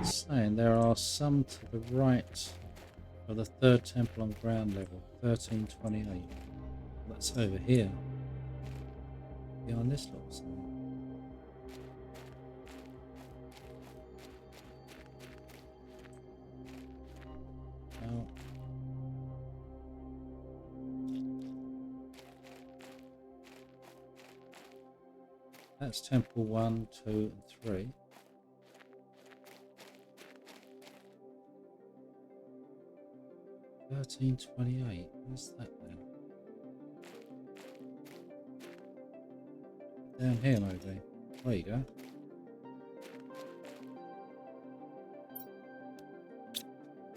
It's saying there are some to the right of the third temple on ground level, 1328. That's over here. Behind this little sign. Oh. That's temple 1, 2, and 3. $13.28. Where's that then? Down here, maybe. There you go.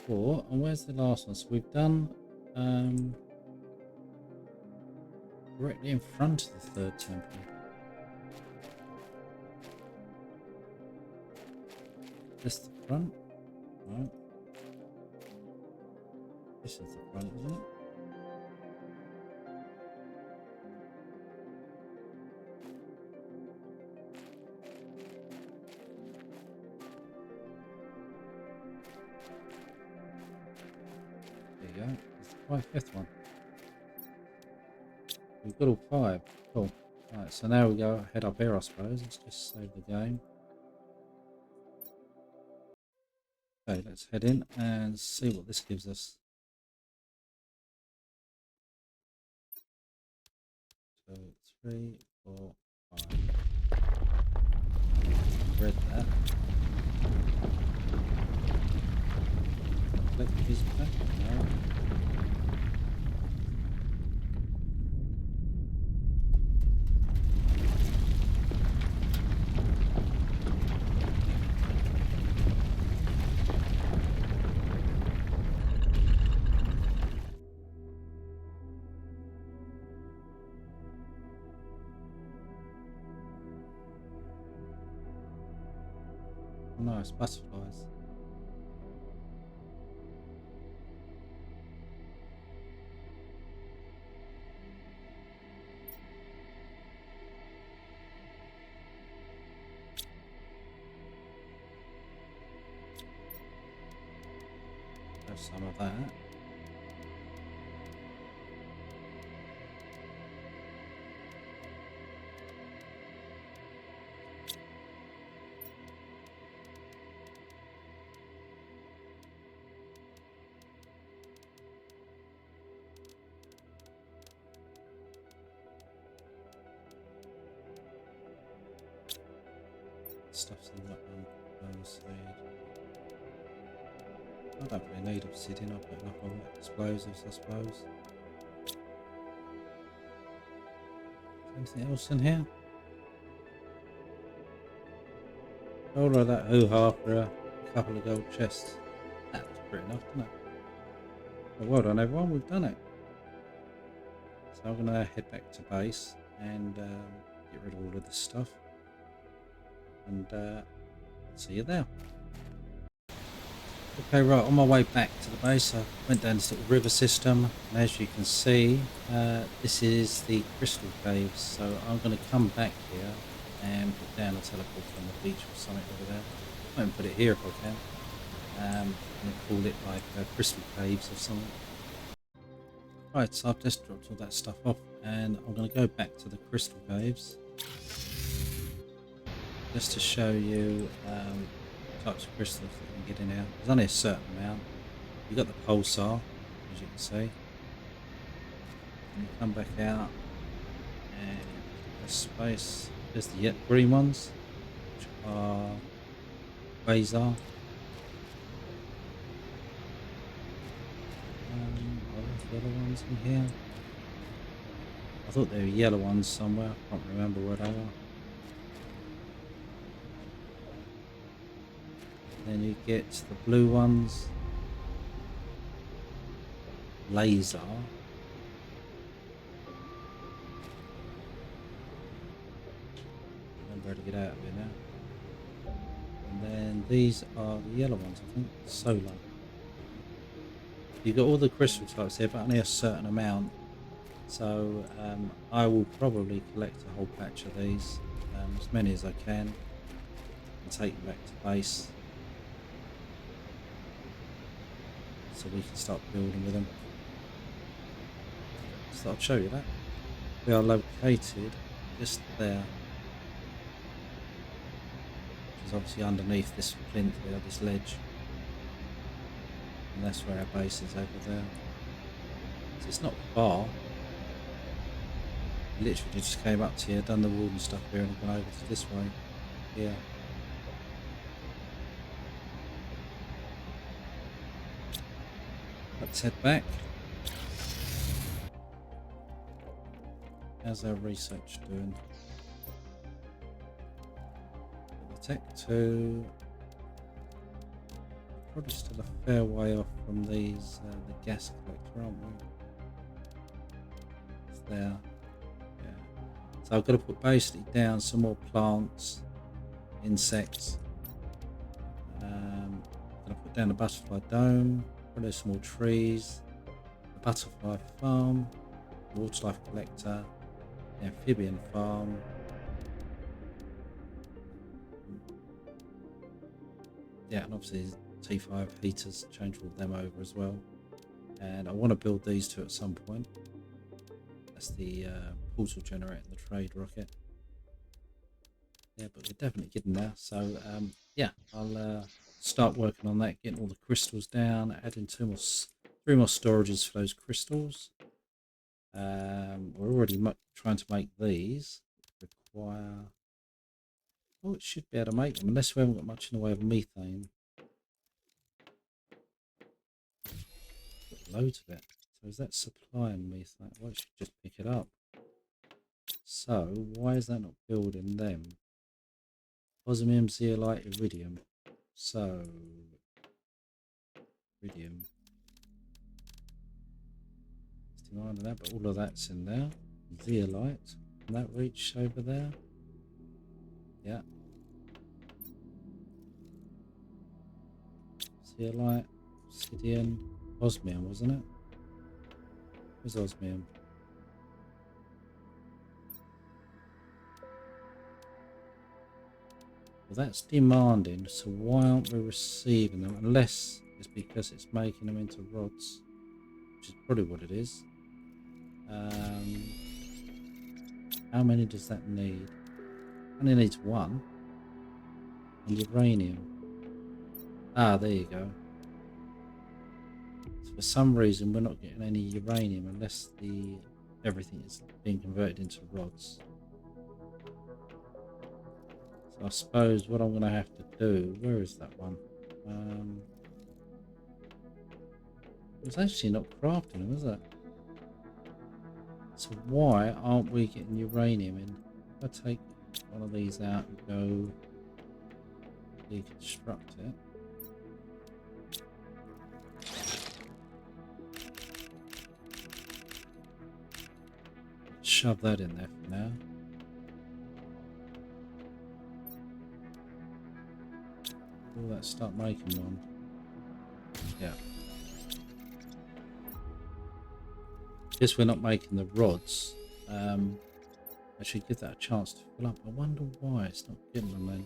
Four. And where's the last one? So we've done directly in front of the third temple. This the front? Right. This is the front, isn't it? There you go. It's the 5th one. We've got all 5. Cool. Right, so now we go head up here, I suppose. Let's just save the game. Okay, let's head in and see what this gives us. 2, 3, 4, 5. Read that. Collect the piece back? No. Nice butterflies. There's some of that. Stuff's in that one. Seed. I don't really need obsidian. I'll put enough on explosives, I suppose. Anything else in here? All of that hoo-ha for a couple of gold chests. That was pretty enough, didn't it? Well, well done, everyone. We've done it. So I'm going to head back to base and get rid of all of this stuff. And I'll see you there. Okay, right, on my way back to the base, I went down this little river system, and as you can see, this is the crystal caves. So I'm going to come back here and put down a teleport on the beach or something over there. I won't put it here if I can. I'm going to call it like crystal caves or something. Right, so I've just dropped all that stuff off, and I'm going to go back to the crystal caves. Just to show you types of crystals that you can get in here. There's only a certain amount. You've got the pulsar, as you can see. And you come back out and there's space. There's the yet green ones, which are quasar. Are there yellow ones in here? I thought there were yellow ones somewhere. I can't remember where they are. Then you get the blue ones, laser, remember how to get out of here now. And then these are the yellow ones, I think, solar. You've got all the crystal types here, but only a certain amount. So I will probably collect a whole patch of these, as many as I can, and take them back to base. so we can start building with them. So I'll show you that. We are located just there, which is obviously underneath this plinth there, this ledge. And that's where our base is, over there. So it's not far. Literally just came up to here, done the warden stuff here, and gone over to this way. Yeah. Let's head back. How's our research doing? The Tech 2. Probably still a fair way off from these, the gas collector, aren't we? It's there. Yeah. So I've got to put basically down some more plants, insects. I'm going to put down a butterfly dome, probably some more trees, a butterfly farm, water life collector, the amphibian farm. Yeah, and obviously T5 heaters, change all of them over as well. And I want to build these two at some point. That's the portal generator and the trade rocket. Yeah, but we're definitely getting there. So yeah, I'll start working on that, getting all the crystals down, adding three more storages for those crystals. We're already trying to make these. Require. Oh, it should be able to make them, unless we haven't got much in the way of methane. Loads of it. So is that supplying methane? Well, it should just pick it up. So why is that not building them? Osmium, zeolite, iridium. So iridium. Let's demand that, but all of that's in there. Zeolite. Can that reach over there? Yeah. Zeolite, obsidian, osmium, wasn't it? Where's osmium? Well, that's demanding, so why aren't we receiving them? Unless it's because it's making them into rods, which is probably what it is. How many does that need? Only needs one. And uranium. Ah, there you go. So for some reason we're not getting any uranium unless everything is being converted into rods. So I suppose what I'm going to have to do, where is that one? It's actually not crafting them, is it? So why aren't we getting uranium in? If I take one of these out and go deconstruct it. Shove that in there for now. Will that start making one? Yeah. Guess we're not making the rods. I should give that a chance to fill up. I wonder why it's not getting them then.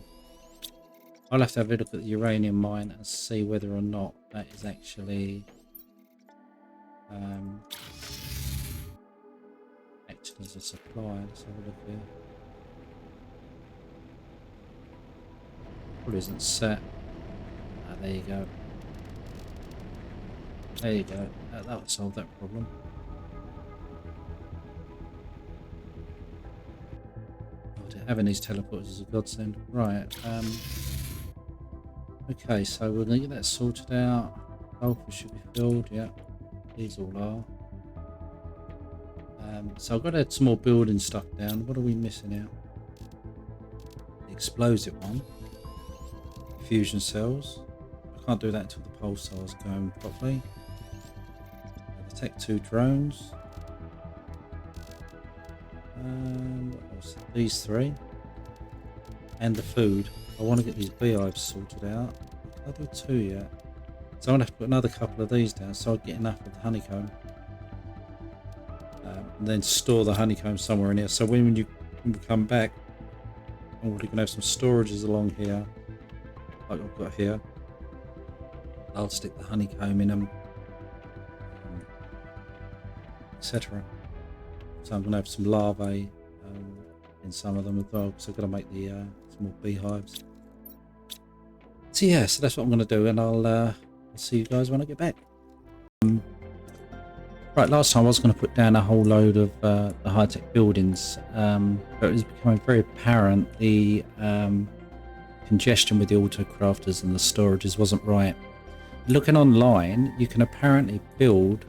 I'll have to have a look at the uranium mine and see whether or not that is actually acting as a supply. Let's have a look here. Probably isn't set. Ah, there you go. There you go. That would solve that problem. Having these teleporters is a godsend. Right. Okay, so we're going to get that sorted out. Sulfur should be filled. Yeah, these all are. So I've got to add some more building stuff down. What are we missing out? The explosive one. Fusion cells. I can't do that until the pulsar is going properly. The Tech 2 drones. What else? These three. And the food. I want to get these beehives sorted out. I'll do two yet. So I'm going to have to put another couple of these down so I get enough of the honeycomb. And then store the honeycomb somewhere in here. So when you come back, I'm already going to have some storages along here. Like I've got here. I'll stick the honeycomb in them. etc. So I'm going to have some larvae in some of them as well, because I've got to make the small beehives. So yeah, so that's what I'm going to do, and I'll see you guys when I get back. Right, last time I was going to put down a whole load of the high-tech buildings, but it was becoming very apparent the congestion with the autocrafters and the storages wasn't right. Looking online, you can apparently build,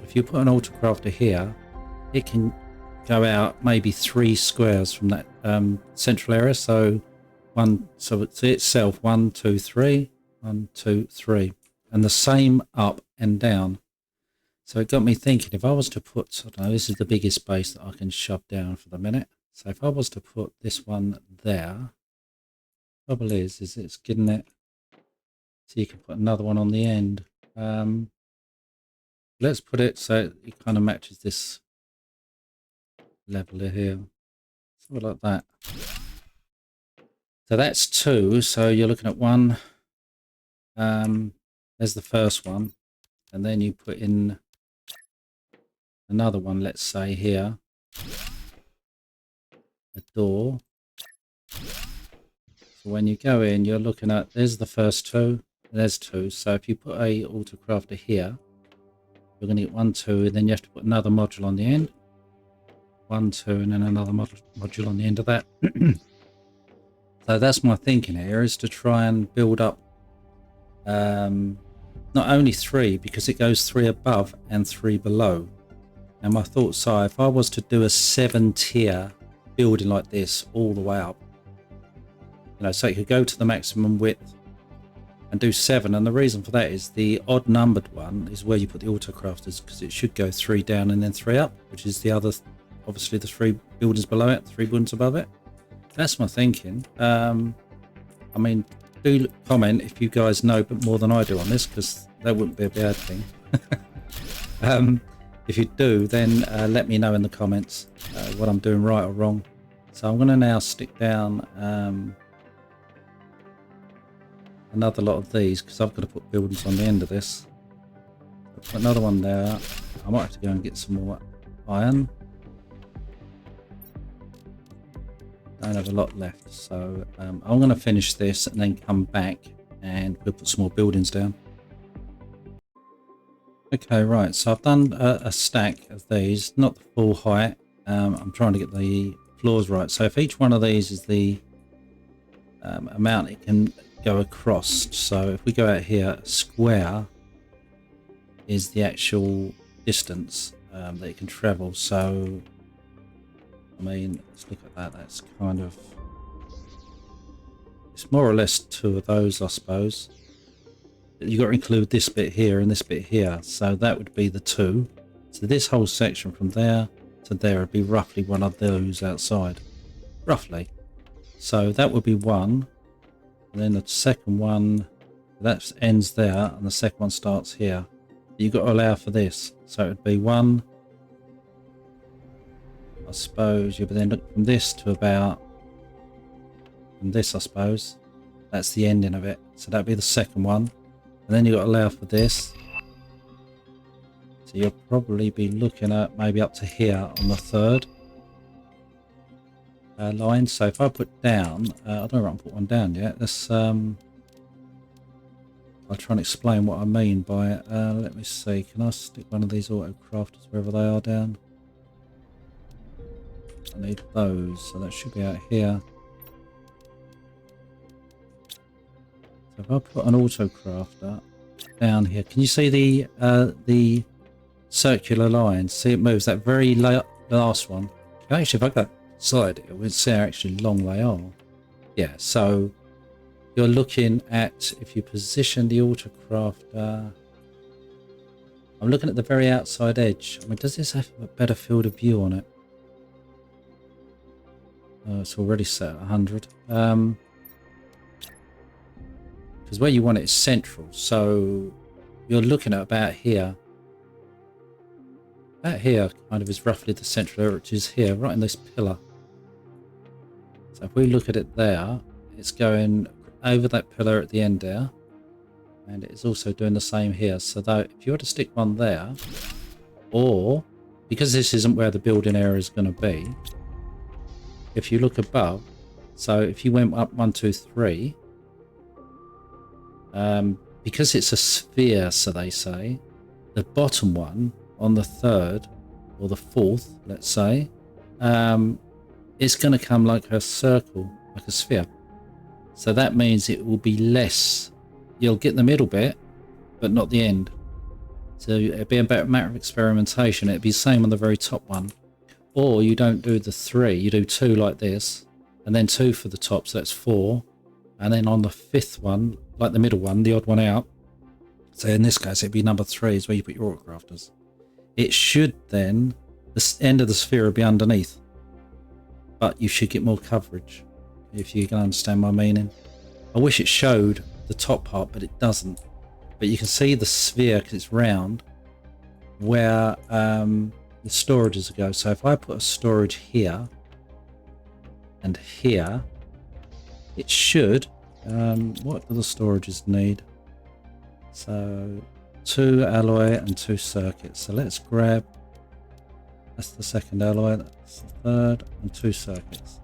if you put an autocrafter here, it can go out maybe 3 squares from that central area. So it's itself 1, 2, 3, 1, 2, 3, and the same up and down. So it got me thinking, if I was to put, I don't know, this is the biggest base that I can shove down for the minute. So if I was to put this one there, the trouble is it's getting it, so you can put another one on the end. Let's put it so it kind of matches this level here. Something like that. So that's 2. So you're looking at 1. There's the first one. And then you put in another one, let's say here. A door. So when you go in, you're looking at, there's the first 2. There's 2. So if you put a autocrafter here, you're going to get 1, 2, and then you have to put another module on the end. 1, 2, and then another module on the end of that. So that's my thinking here, is to try and build up not only 3, because it goes 3 above and 3 below. And my thoughts are, if I was to do a 7-tier building like this all the way up, you know, so it could go to the maximum width and do 7. And the reason for that is the odd numbered one is where you put the autocrafters, because it should go 3 down and then 3 up, which is the other, obviously the 3 buildings below it, 3 buildings above it. That's my thinking. I mean, do comment if you guys know a bit more than I do on this, because that wouldn't be a bad thing. If you do, then let me know in the comments what I'm doing right or wrong. So I'm going to now stick down another lot of these, because I've got to put buildings on the end of this. I'll put another one there. I might have to go and get some more iron. I don't have a lot left, so I'm going to finish this and then come back and we'll put some more buildings down. Okay, right, so I've done a stack of these, not the full height. I'm trying to get the floors right. So if each one of these is the amount it can go across, so if we go out here, square is the actual distance that it can travel. So I mean, let's look at that. That's kind of, it's more or less 2 of those, I suppose. You've got to include this bit here and this bit here, so that would be the 2. So this whole section from there to there would be roughly one of those outside, roughly. So that would be 1, and then the second one that ends there, and the second one starts here. You've got to allow for this, so it would be 1. I suppose you would then look from this to about, from this, I suppose that's the ending of it, so that'd be the second one. And then you've got to allow for this, so you'll probably be looking at maybe up to here on the 3rd line. So if I put down, I don't know if I can put one down yet. Let's I'll try and explain what I mean by it. Let me see, can I stick one of these autocrafters wherever they are down? I need those, so that should be out here. So if I put an autocrafter down here, can you see the circular line? See, it moves, that very last one. Actually, if I go side, it would see how actually long they are. Yeah, so you're looking at, if you position the autocrafter, I'm looking at the very outside edge. I mean, does this have a better field of view on it? It's already set at 100. Because where you want it is central, so you're looking at about here. About here kind of is roughly the central area, which is here, right in this pillar. So if we look at it there, it's going over that pillar at the end there, and it's also doing the same here. So though, if you were to stick one there, or because this isn't where the building area is going to be, if you look above, so if you went up 1, 2, 3, because it's a sphere, so they say, the bottom one on the 3rd or the 4th, let's say, it's going to come like a circle, like a sphere. So that means it will be less. You'll get the middle bit, but not the end. So it'll be a matter of experimentation. It'll be the same on the very top one. Or you don't do the 3, you do 2 like this, and then 2 for the top, so that's 4. And then on the 5th one, like the middle one, the odd one out, so in this case it'd be number 3 is where you put your autocrafters. It should then, the end of the sphere will be underneath, but you should get more coverage, if you can understand my meaning. I wish it showed the top part, but it doesn't. But you can see the sphere, because it's round, where the storages go. So if I put a storage here and here, it should, what do the storages need? So 2 alloy and 2 circuits. So let's grab, that's the 2nd alloy, that's the 3rd, and 2 circuits.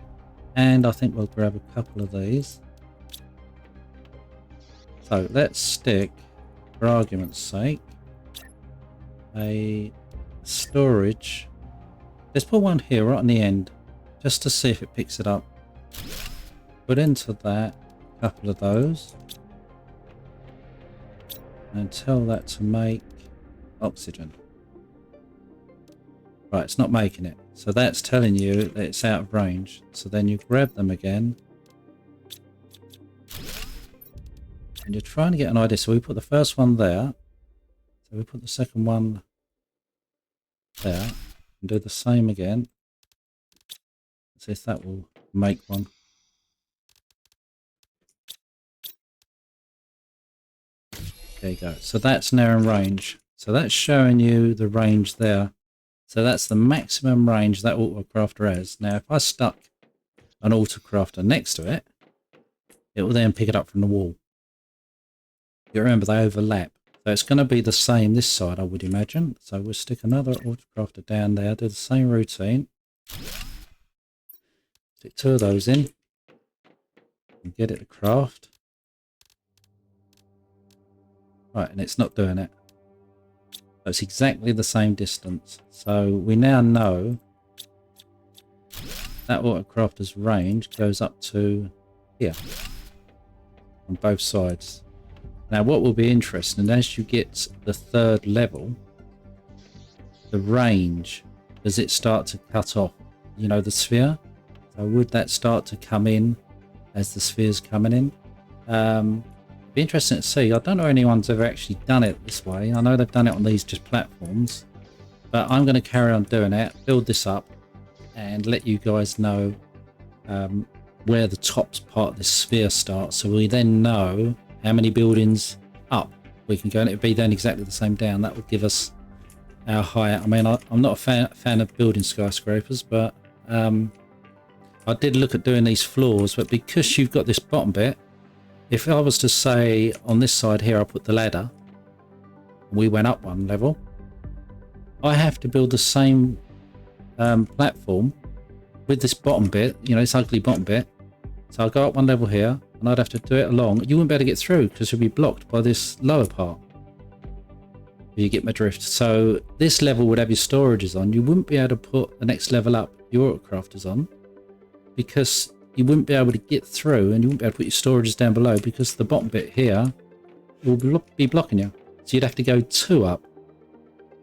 And I think we'll grab a couple of these. So let's stick, for argument's sake, a storage. Let's put one here right on the end, just to see if it picks it up. Put into that a couple of those. And tell that to make oxygen. Right, it's not making it. So that's telling you that it's out of range. So then you grab them again. And you're trying to get an idea. So we put the first one there. So we put the second one there. And do the same again. See if that will make one. There you go. So that's now in range. So that's showing you the range there. So that's the maximum range that autocrafter has. Now, if I stuck an autocrafter next to it, it will then pick it up from the wall. You remember they overlap. So it's going to be the same this side, I would imagine. So we'll stick another autocrafter down there, do the same routine. Stick 2 of those in and get it to craft. Right, and it's not doing it. It's exactly the same distance. So we now know that autocrafter's range goes up to here on both sides. Now what will be interesting, as you get the 3rd level, the range, does it start to cut off, you know, the sphere? So would that start to come in as the sphere's coming in? Be interesting to see. I don't know anyone's ever actually done it this way. I know they've done it on these just platforms, but I'm going to carry on doing it, build this up, and let you guys know where the top part of this sphere starts, so we then know how many buildings up we can go, and it'll be then exactly the same down. That will give us our height. I mean, I'm not a fan of building skyscrapers, but I did look at doing these floors, but because you've got this bottom bit, if I was to say on this side here, I put the ladder, we went up 1 level, I have to build the same platform with this bottom bit, you know, this ugly bottom bit. So I'll go up 1 level here, and I'd have to do it along. You wouldn't be able to get through because you'll be blocked by this lower part. You get my drift. So this level would have your storages on. You wouldn't be able to put the next level up your autocrafters on, because you wouldn't be able to get through, and you wouldn't be able to put your storages down below because the bottom bit here will be blocking you. So you'd have to go 2 up.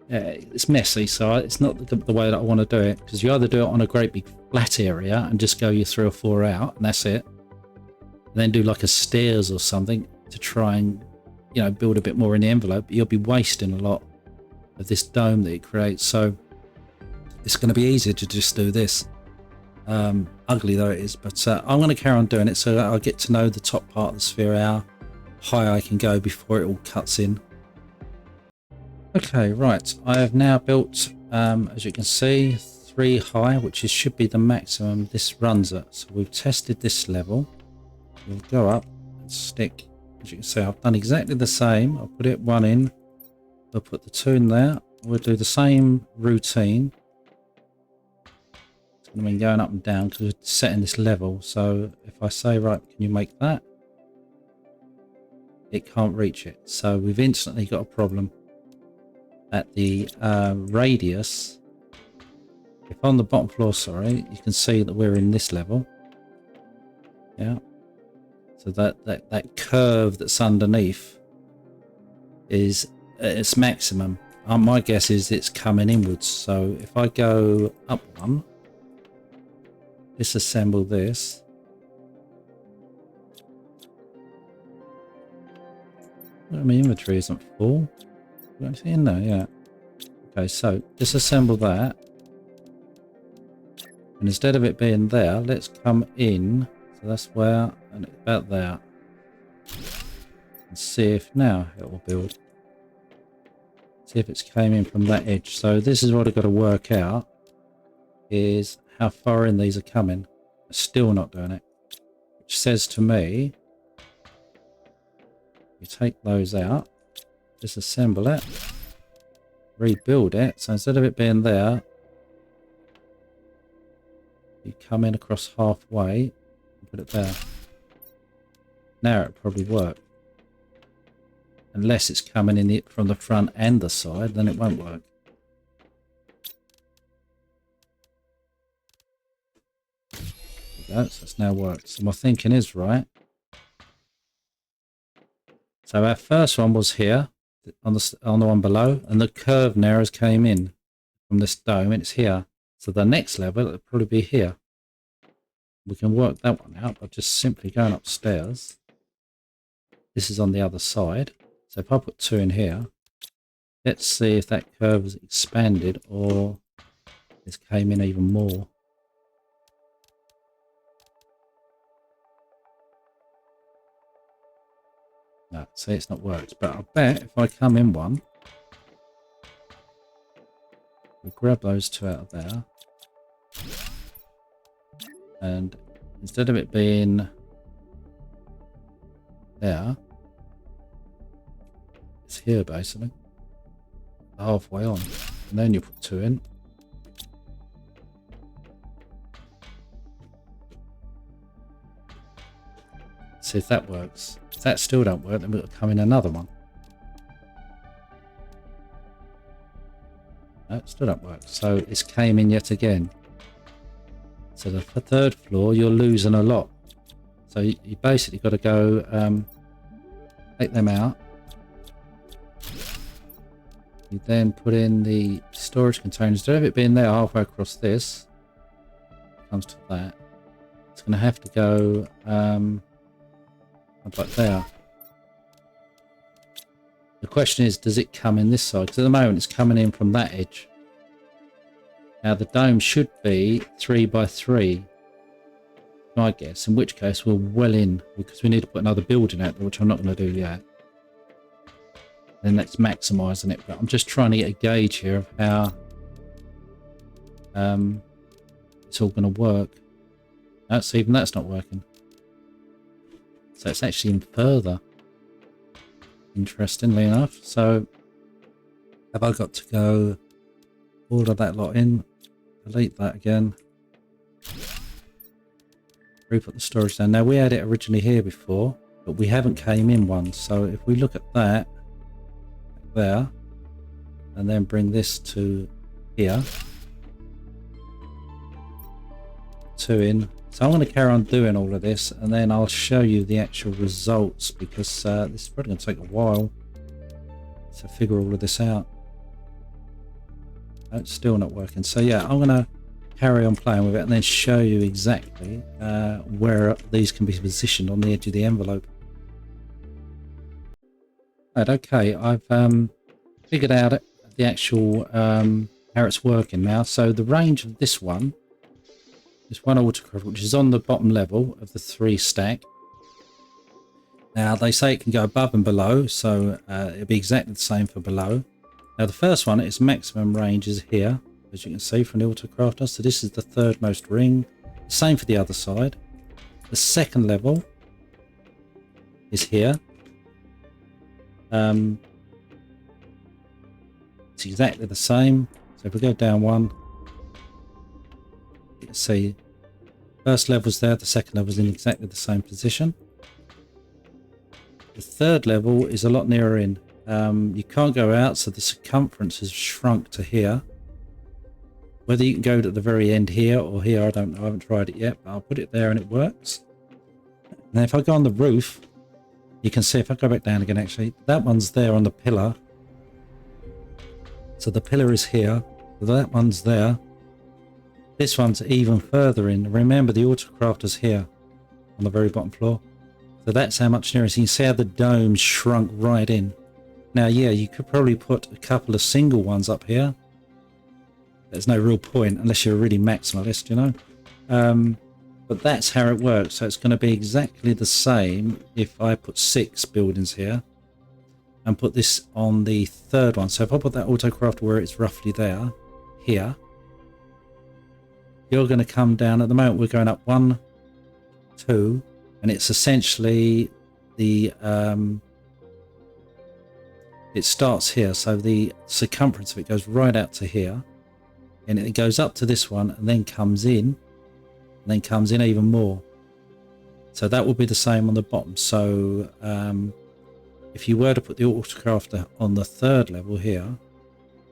It's messy, so it's not the way that I want to do it, because you either do it on a great big flat area and just go your 3 or 4 out, and that's it. And then do like a stairs or something to try and, you know, build a bit more in the envelope. You'll be wasting a lot of this dome that it creates. So it's going to be easier to just do this. Ugly though it is, but I'm going to carry on doing it so that I'll get to know the top part of the sphere, how high I can go before it all cuts in. Okay, right, I have now built, as you can see, 3 high, which should be the maximum this runs at. So we've tested this level. We'll go up and stick, as you can see, I've done exactly the same. I'll put it 1 in, I'll put the 2 in there, We'll do the same routine. It's going to mean going up and down because we're setting this level. So if I say, right, can you make that? It can't reach it. So we've instantly got a problem at the radius. If on the bottom floor, sorry, you can see that we're in this level. Yeah. So that curve that's underneath is its maximum. My guess is it's coming inwards. So if I go up one, disassemble this. Well, my inventory isn't full. Got anything in there? Yeah. Okay, so disassemble that. And instead of it being there, let's come in. So that's where, and it's about there. And see if now it will build. See if it's came in from that edge. So this is what I've got to work out, is how far in these are coming. It's still not doing it. Which says to me, you take those out, disassemble it, rebuild it. So instead of it being there, you come in across halfway and put it there. Now it'll probably work. Unless it's coming in it from the front and the side, then it won't work. There we go, so it's now worked. So my thinking is right. So our first one was here, on the one below, and the curved narrows came in from this dome, and it's here. So the next level, it'll probably be here. We can work that one out by just simply going upstairs. This is on the other side. So if I put 2 in here, let's see if that curve has expanded or this came in even more. No, see, it's not worked. But I bet if I come in one, we grab those 2 out of there. And instead of it being there, it's here basically. Halfway on. And then you put 2 in. See if that works. If that still don't work, then we'll come in another one. No, it still don't work. So it's came in yet again. So the third floor, you're losing a lot. So you basically got to go take them out. You then put in the storage container. Instead of it being there halfway across this, it comes to that. It's going to have to go like there. The question is, does it come in this side? Because at the moment it's coming in from that edge. Now the dome should be 3 by 3, I guess, in which case we're well in, because we need to put another building out there, which I'm not going to do yet. Then that's maximising it, but I'm just trying to get a gauge here of how it's all going to work. So even that's not working. So it's actually in further. Interestingly enough. So have I got to go order that lot in, delete that again, re-put the storage down. Now we had it originally here before, but we haven't came in one. So if we look at that there, and then bring this to here, 2 in. So I'm going to carry on doing all of this, and then I'll show you the actual results, because this is probably going to take a while to figure all of this out. Oh, it's still not working. So yeah, I'm going to carry on playing with it and then show you exactly where these can be positioned on the edge of the envelope. Right, okay, I've figured out the actual how it's working now. So the range of this one autocrafter, which is on the bottom level of the 3 stack. Now they say it can go above and below, so it'll be exactly the same for below. Now the first one, its maximum range is here, as you can see from the autocrafter. So this is the 3rd most ring. Same for the other side. The second level is here. it's exactly the same. So if we go down one, you can see first level's there, the second level's in exactly the same position. The third level is a lot nearer in. You can't go out, so the circumference has shrunk to here. Whether you can go to the very end here or here, I don't know. I haven't tried it yet, but I'll put it there and it works. Now if I go on the roof, you can see, if I go back down again, actually, that one's there on the pillar. So the pillar is here. That one's there. This one's even further in. Remember, the autocrafter's here on the very bottom floor. So that's how much nearer. So you can see how the dome shrunk right in. Now, yeah, you could probably put a couple of single ones up here. There's no real point unless you're a really maximalist, you know. But that's how it works. So it's going to be exactly the same if I put 6 buildings here and put this on the third one. So if I put that autocrafter where it's roughly there, here, you're going to come down. At the moment, we're going up 1, 2, and it's essentially the it starts here. So the circumference of it goes right out to here, and it goes up to this one and then comes in. And then comes in even more. So that will be the same on the bottom. So if you were to put the autocrafter on the third level here,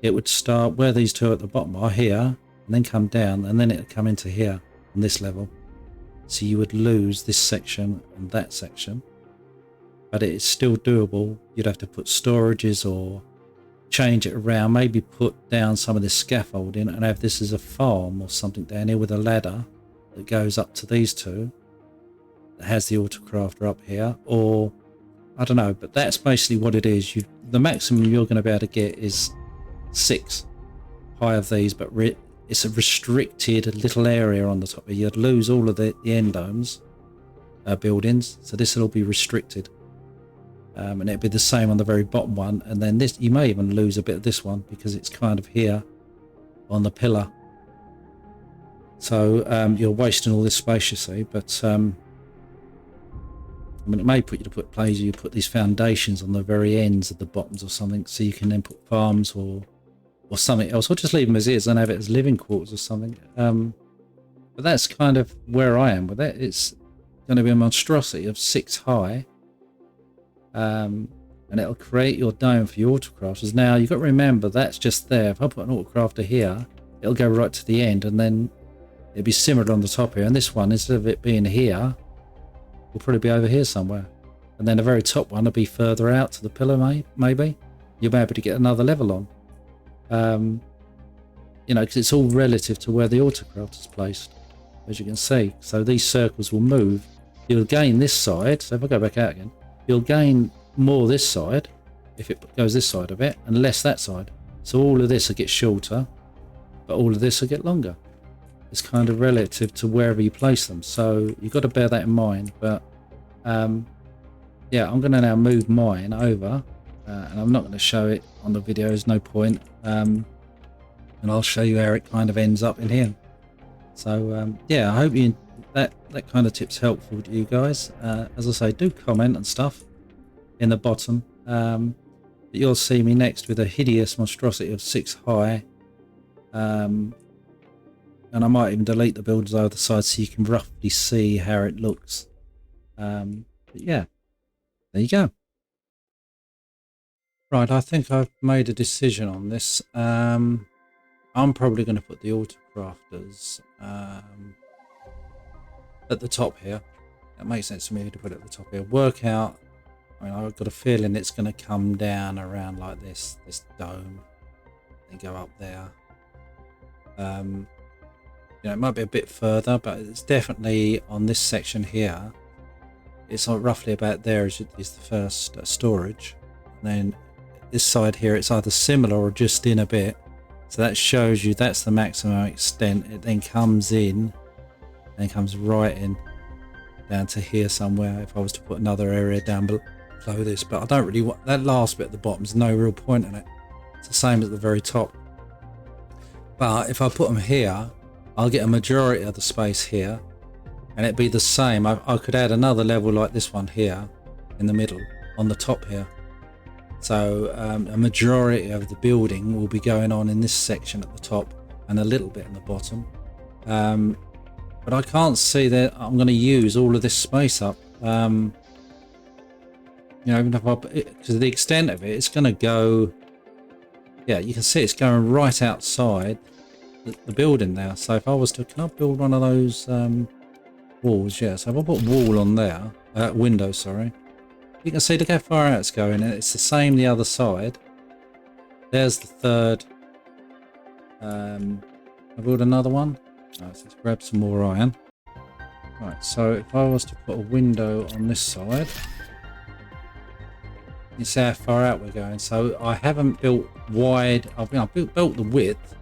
it would start where these two at the bottom are here, and then come down, and then it would come into here on this level. So you would lose this section and that section, but it is still doable. You'd have to put storages or change it around, maybe put down some of this scaffolding and have this as a farm or something down here with a ladder that goes up to these two, that has the autocrafter up here, or I don't know, but that's basically what it is. The maximum you're going to be able to get is 6 high of these, but it's a restricted little area on the top here. You'd lose all of the end domes buildings, so this will all be restricted, and it'll be the same on the very bottom one. And then this, you may even lose a bit of this one because it's kind of here on the pillar. So you're wasting all this space, you see. But I mean, it may put you to put places you put these foundations on the very ends of the bottoms or something, so you can then put farms or something else, or just leave them as is and have it as living quarters or something. But that's kind of where I am with it. It's going to be a monstrosity of 6 high, and it'll create your dome for your autocrafters. Now you've got to remember that's just there. If I put an autocrafter here, it'll go right to the end, and then it'd be similar on the top here. And this one, instead of it being here, will probably be over here somewhere. And then the very top one will be further out to the pillar, maybe. You'll be able to get another level on. You know, because it's all relative to where the autocrafter is placed, as you can see. So these circles will move. You'll gain this side. So if I go back out again, you'll gain more this side if it goes this side of it, and less that side. So all of this will get shorter, but all of this will get longer. It's kind of relative to wherever you place them, so you've got to bear that in mind. But yeah, I'm going to now move mine over, and I'm not going to show it on the video, there's no point, and I'll show you how it kind of ends up in here. So yeah, I hope that kind of tip's helpful to you guys. As I say, do comment and stuff in the bottom, but you'll see me next with a hideous monstrosity of 6 high. And I might even delete the builders over the side so you can roughly see how it looks. But yeah, there you go. Right, I think I've made a decision on this. I'm probably going to put the autocrafters at the top here. It makes sense to me to put it at the top here. Work out, I mean, I've got a feeling it's going to come down around like this dome, and go up there. You know, it might be a bit further, but it's definitely on this section here. It's roughly about there is the first storage. And then this side here, it's either similar or just in a bit. So that shows you that's the maximum extent. It then comes in and comes right in down to here somewhere. If I was to put another area down below this, but I don't really want that last bit at the bottom. There's no real point in it. It's the same as the very top. But if I put them here, I'll get a majority of the space here, and it'd be the same. I could add another level like this one here in the middle on the top here, So a majority of the building will be going on in this section at the top and a little bit in the bottom. But I can't see that I'm going to use all of this space up. You know, even if because of the extent of it, it's going to go. Yeah, you can see it's going right outside the building now. So if I was to, can I build one of those walls? Yeah. So if I put a wall on there, window, sorry. You can see look how far out it's going, and it's the same the other side. There's the third. I build another one. Right, so let's grab some more iron. Right, so if I was to put a window on this side, you see how far out we're going. So I haven't built wide. I've built the width,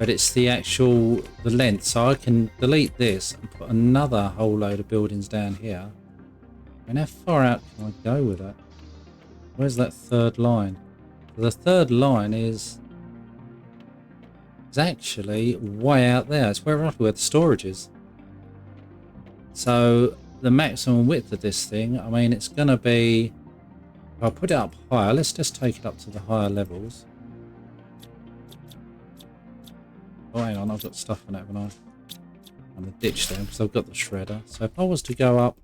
but it's the actual the length. So I can delete this and put another whole load of buildings down here. And how far out can I go with that? Where's that third line? So the third line is actually way out there. It's roughly where the storage is. So the maximum width of this thing, I mean, it's going to be, if I put it up higher, let's just take it up to the higher levels. Oh, hang on, I've got stuff in it, haven't I? And the ditch there, because I've got the shredder. So if I was to go up,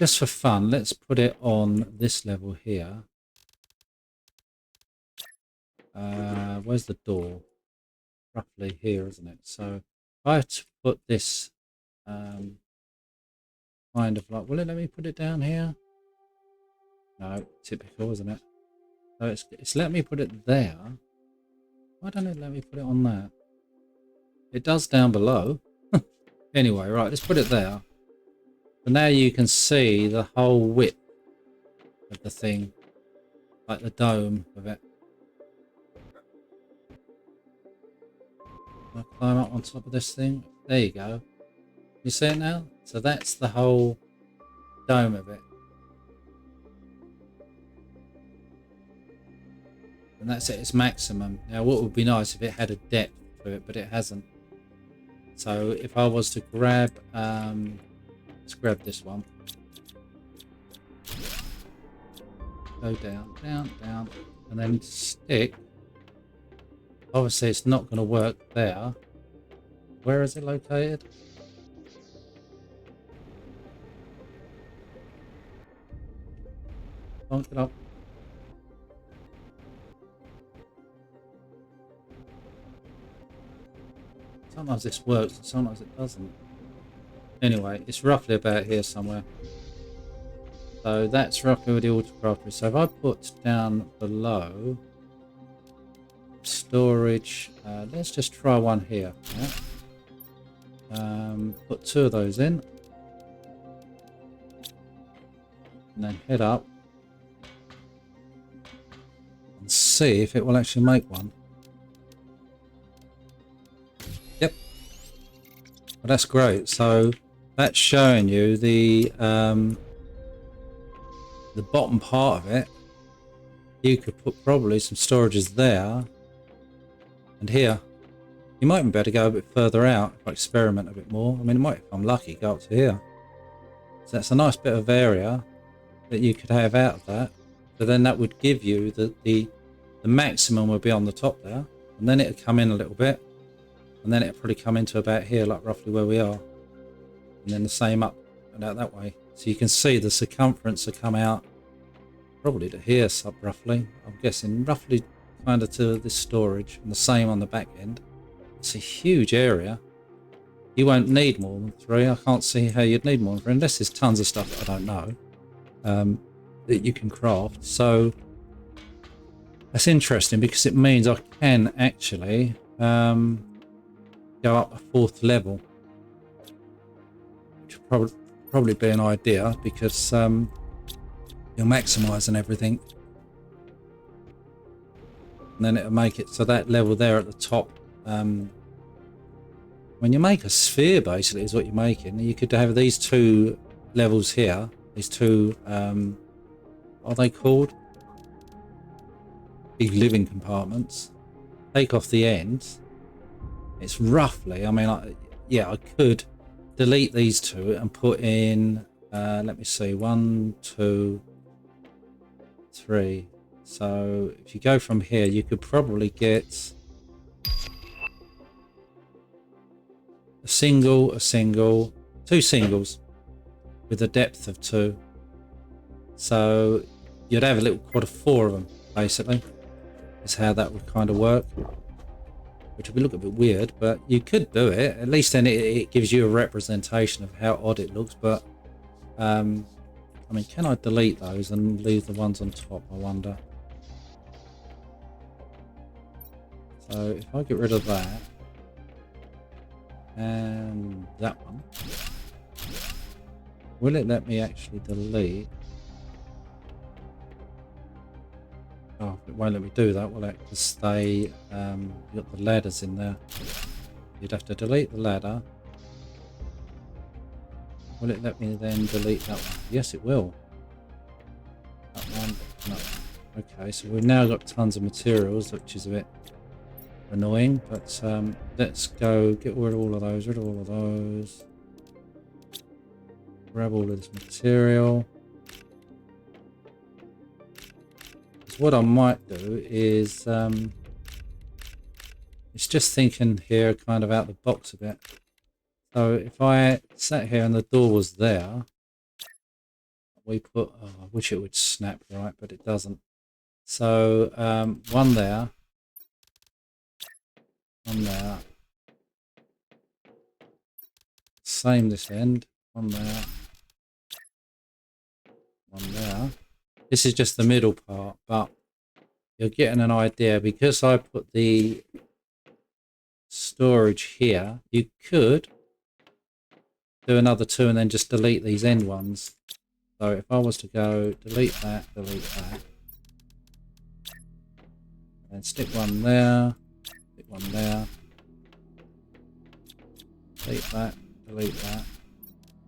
just for fun, let's put it on this level here. Where's the door? Roughly here, isn't it? So if I had to put this kind of like, will it let me put it down here? No, typical, isn't it? So it's let me put it there. Why don't it let me put it on that? It does down below. Anyway, right, let's put it there. So now you can see the whole width of the thing, like the dome of it. I'll climb up on top of this thing. There you go. You see it now? So that's the whole dome of it. And that's at its maximum. Now what would be nice if it had a depth to it, but it hasn't. So if I was to grab, let's grab this one. Go down, down, down, and then stick. Obviously it's not going to work there. Where is it located? Bump it up. Sometimes this works and sometimes it doesn't. Anyway, it's roughly about here somewhere. So that's roughly where the autocrafter is. So if I put down below storage, let's just try one here. Yeah? Put two of those in. And then head up. And see if it will actually make one. Yep. Well, that's great. So that's showing you the bottom part of it. You could put probably some storages there and here. You might even better go a bit further out if I experiment a bit more. I mean, it might, if I'm lucky, go up to here. So that's a nice bit of area that you could have out of that. So then that would give you the maximum would be on the top there, and then it'd come in a little bit, and then it'd probably come into about here, like roughly where we are, and then the same up and out that way. So you can see the circumference will come out probably to here, sub roughly. I'm guessing roughly kind of to this storage, and the same on the back end. It's a huge area. You won't need more than 3. I can't see how you'd need more than 3 unless there's tons of stuff that I don't know that you can craft. So that's interesting because it means I can actually go up a 4th level, which would probably be an idea because you're maximising everything, and then it'll make it so that level there at the top. When you make a sphere, basically, is what you're making. You could have these 2 levels here. These 2, what are they called? Big living compartments. Take off the ends. It's roughly, I mean, yeah, I could delete these 2 and put in, let me see, 1, 2, 3. So if you go from here, you could probably get a single, two singles with a depth of 2. So you'd have a little quad of 4 of them, basically. Is how that would kind of work. Which would look a bit weird, but you could do it. At least then it gives you a representation of how odd it looks. But I mean, can I delete those and leave the ones on top, I wonder? So if I get rid of that and that one, will it let me actually delete? Oh, it won't let me do that, will it? Because you've got the ladders in there. You'd have to delete the ladder. Will it let me then delete that one? Yes, it will. That one, no. Okay, so we've now got tons of materials, which is a bit annoying, but let's go get rid of all of those, grab all of this material. What I might do is it's just thinking here kind of out the box a bit. So if I sat here and the door was there, we put, oh, I wish it would snap right, but it doesn't. So one there, same this end, one there, one there. This is just the middle part, but you're getting an idea. Because I put the storage here, you could do another 2 and then just delete these end ones. So if I was to go delete that, and stick one there, delete that.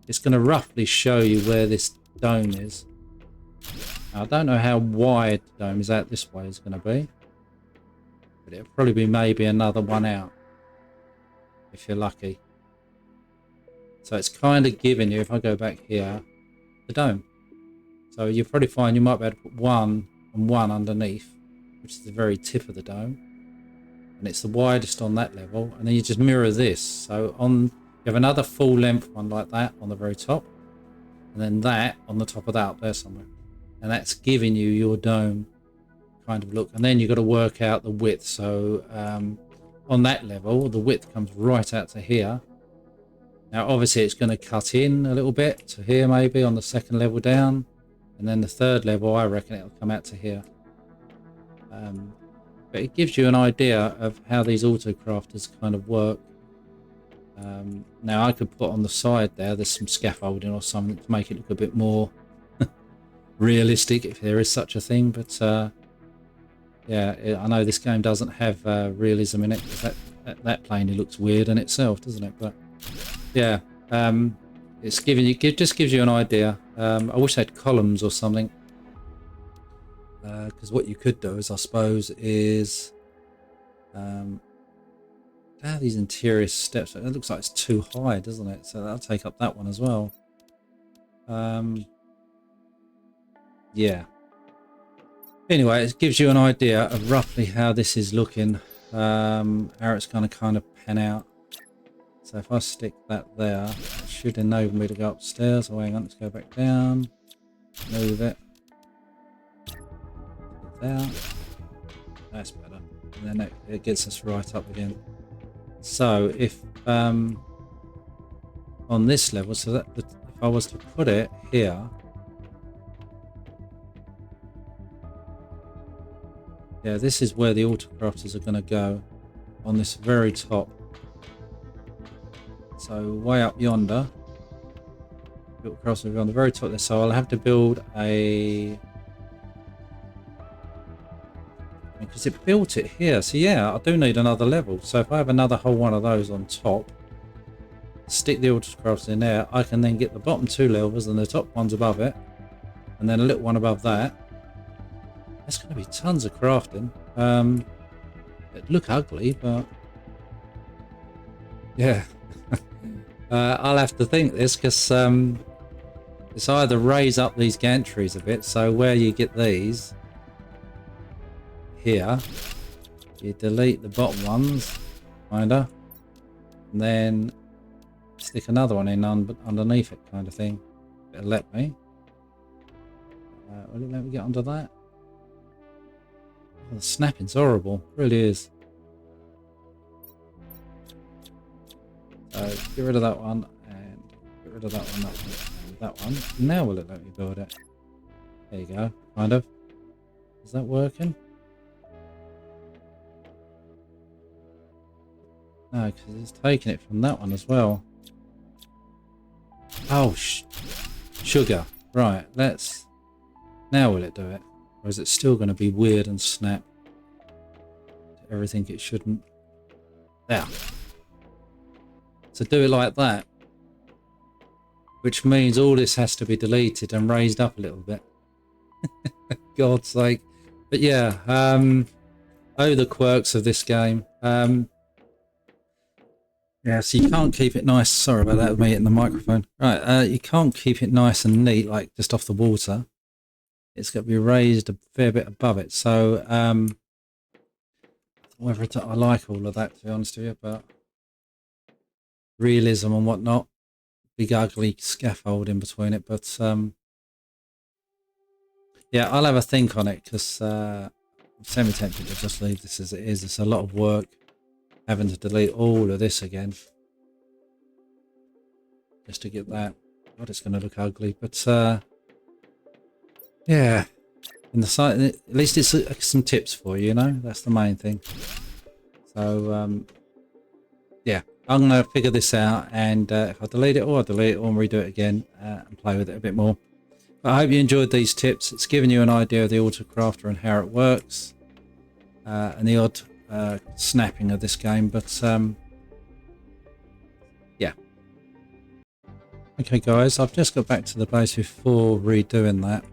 It's going to roughly show you where this dome is. Now, I don't know how wide the dome is out this way is going to be, but it'll probably be maybe another one out if you're lucky. So it's kind of giving you, if I go back here, the dome. So you'll probably find you might be able to put 1 and 1 underneath, which is the very tip of the dome, and it's the widest on that level. And then you just mirror this. So you have another full length one like that on the very top, and then that on the top of that up there somewhere. And that's giving you your dome kind of look. And then you've got to work out the width. So on that level, the width comes right out to here. Now, obviously, it's going to cut in a little bit to here, maybe on the second level down. And then the third level, I reckon it'll come out to here. But it gives you an idea of how these autocrafters kind of work. Now, I could put on the side there's some scaffolding or something to make it look a bit more realistic, if there is such a thing. But yeah, I know this game doesn't have realism in it, because that plainly looks weird in itself, doesn't it? But yeah, it's just gives you an idea. I wish they had columns or something, because what you could do is, I suppose, is these interior steps. It looks like it's too high, doesn't it? So that'll take up that one as well. Yeah. Anyway, it gives you an idea of roughly how this is looking, how it's going to kind of pan out. So if I stick that there, it should enable me to go upstairs. Oh, hang on, let's go back down. Move it. There. That's better. And then it gets us right up again. So if on this level, so that if I was to put it here, yeah, this is where the autocrafters are going to go, on this very top. So way up yonder, autocrafters will be on the very top there. So I'll have to build because it built it here. So yeah, I do need another level. So if I have another whole one of those on top, stick the autocrafters in there, I can then get the bottom 2 levels and the top ones above it, and then a little one above that. There's going to be tons of crafting. It look ugly, but yeah. I'll have to think this, because it's either raise up these gantries a bit, so where you get these, here, you delete the bottom ones, kinda, and then stick another one in underneath it, kind of thing. It'll let me. Will it let me get under that? Oh, the snapping's horrible, it really is. So get rid of that one and get rid of that one, and that one. Now will it let me build it? There you go, kind of. Is that working? No, because it's taking it from that one as well. Oh, sugar. Right, let's... Now will it do it? Or is it still going to be weird and snap to everything it shouldn't? There. So do it like that. Which means all this has to be deleted and raised up a little bit. God's sake. But yeah, oh, the quirks of this game. Yeah, so you can't keep it nice. Sorry about that, with me hitting the microphone. Right, you can't keep it nice and neat, like just off the water. It's got to be raised a fair bit above it. So, whether I like all of that, to be honest with you, but realism and whatnot, big ugly scaffold in between it. But yeah, I'll have a think on it because I'm semi-tempted to just leave this as it is. It's a lot of work having to delete all of this again just to get that. God, it's going to look ugly, but yeah, in the site, at least it's some tips for you, you know, that's the main thing. So yeah, I'm going to figure this out, and if I delete it, or I'll delete it or redo it again and play with it a bit more. But I hope you enjoyed these tips. It's given you an idea of the autocrafter and how it works, and the odd snapping of this game, but yeah. Okay guys, I've just got back to the base before redoing that,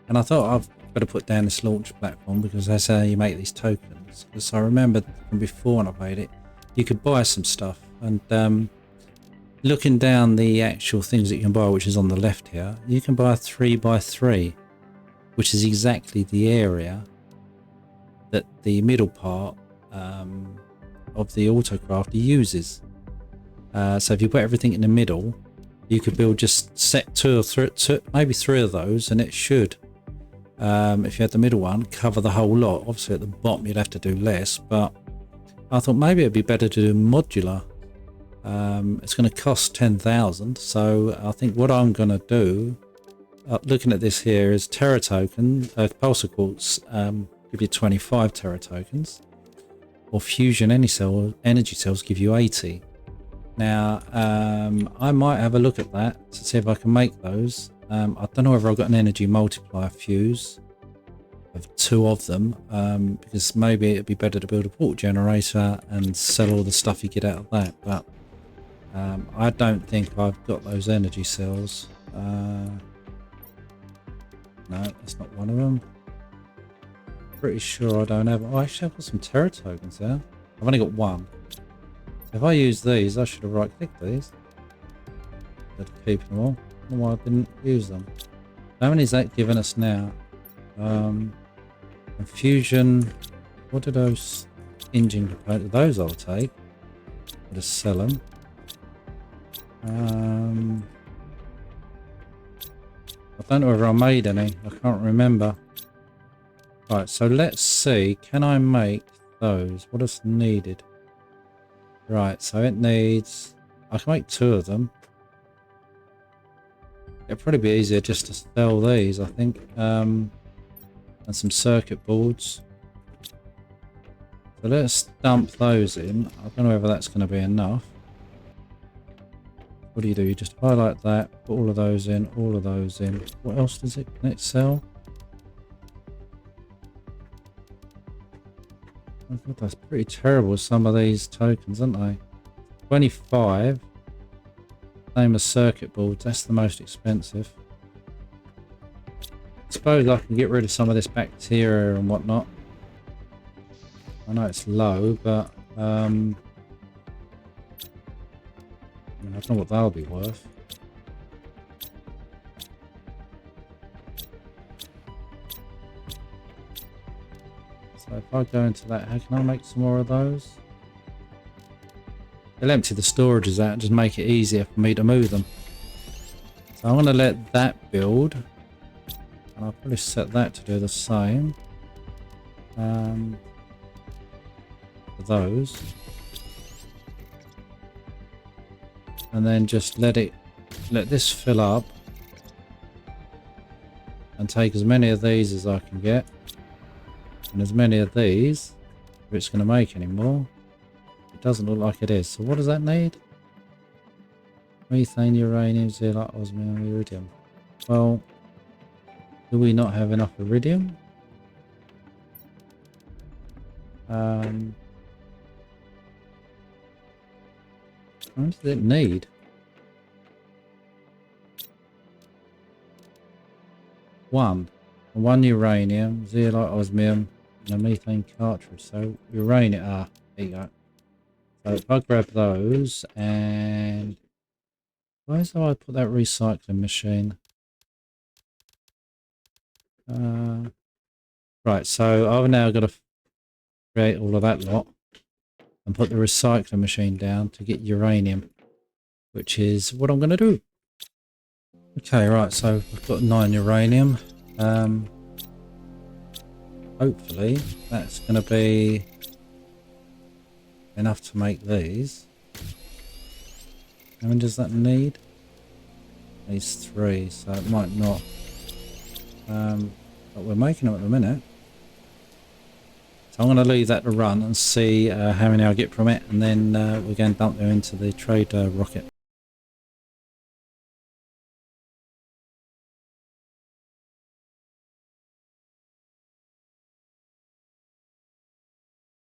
and I thought I've better put down this launch platform because that's how you make these tokens. Because I remember from before when I played it, you could buy some stuff, and looking down the actual things that you can buy, which is on the left here, you can buy a 3x3, which is exactly the area that the middle part of the autocrafter uses. So if you put everything in the middle, you could build just set two, maybe three of those, and it should, if you had the middle one, cover the whole lot. Obviously at the bottom you'd have to do less, but I thought maybe it'd be better to do modular. It's going to cost 10,000, so I think what I'm going to do, looking at this here, is Terra token, Pulsar Quartz give you 25 Terra tokens, or Fusion energy cells give you 80. Now I might have a look at that to see if I can make those. I don't know whether I've got an energy multiplier fuse of 2 of them, because maybe it'd be better to build a portal generator and sell all the stuff you get out of that, but I don't think I've got those energy cells. No, that's not one of them. Pretty sure I don't have. Oh, actually I've got some Terra tokens there. I've only got one. So if I use these, I should have right clicked these instead of keeping them all. I don't know why I didn't use them. How many is that giving us now? Fusion. What are those engine components? Those I'll take. I'll just sell them. I don't know whether I made any. I can't remember. Right, so let's see. Can I make those? What is needed? Right, so it needs... I can make 2 of them. It'd probably be easier just to sell these, I think. And some circuit boards. So let's dump those in. I don't know whether that's going to be enough. What do? You just highlight that, put all of those in, all of those in. What else does it? Can it sell? Oh God, that's pretty terrible, some of these tokens, aren't they? 25. Same as circuit boards, that's the most expensive. I suppose I can get rid of some of this bacteria and whatnot. I know it's low, but I don't know what they'll be worth. So if I go into that, how can I make some more of those? They'll empty the storages out and just make it easier for me to move them. So I'm going to let that build. And I'll probably set that to do the same. For those. And then just let this fill up. And take as many of these as I can get. And as many of these, if it's going to make any more. It doesn't look like it is. So what does that need? Methane, uranium, zeolite, osmium, iridium. Well, do we not have enough iridium? How much does it need? One uranium, zeolite, osmium, and a methane cartridge. So uranium, there you go. So if I grab those, and where's how I put that recycling machine? Right, so I've now got to create all of that lot and put the recycling machine down to get uranium, which is what I'm going to do. Okay, right, so I've got 9 uranium. Hopefully that's going to be enough to make these. How many does that need? Needs 3, so it might not. But we're making them at the minute. So I'm going to leave that to run and see how many I get from it, and then we're going to dump them into the trade rocket.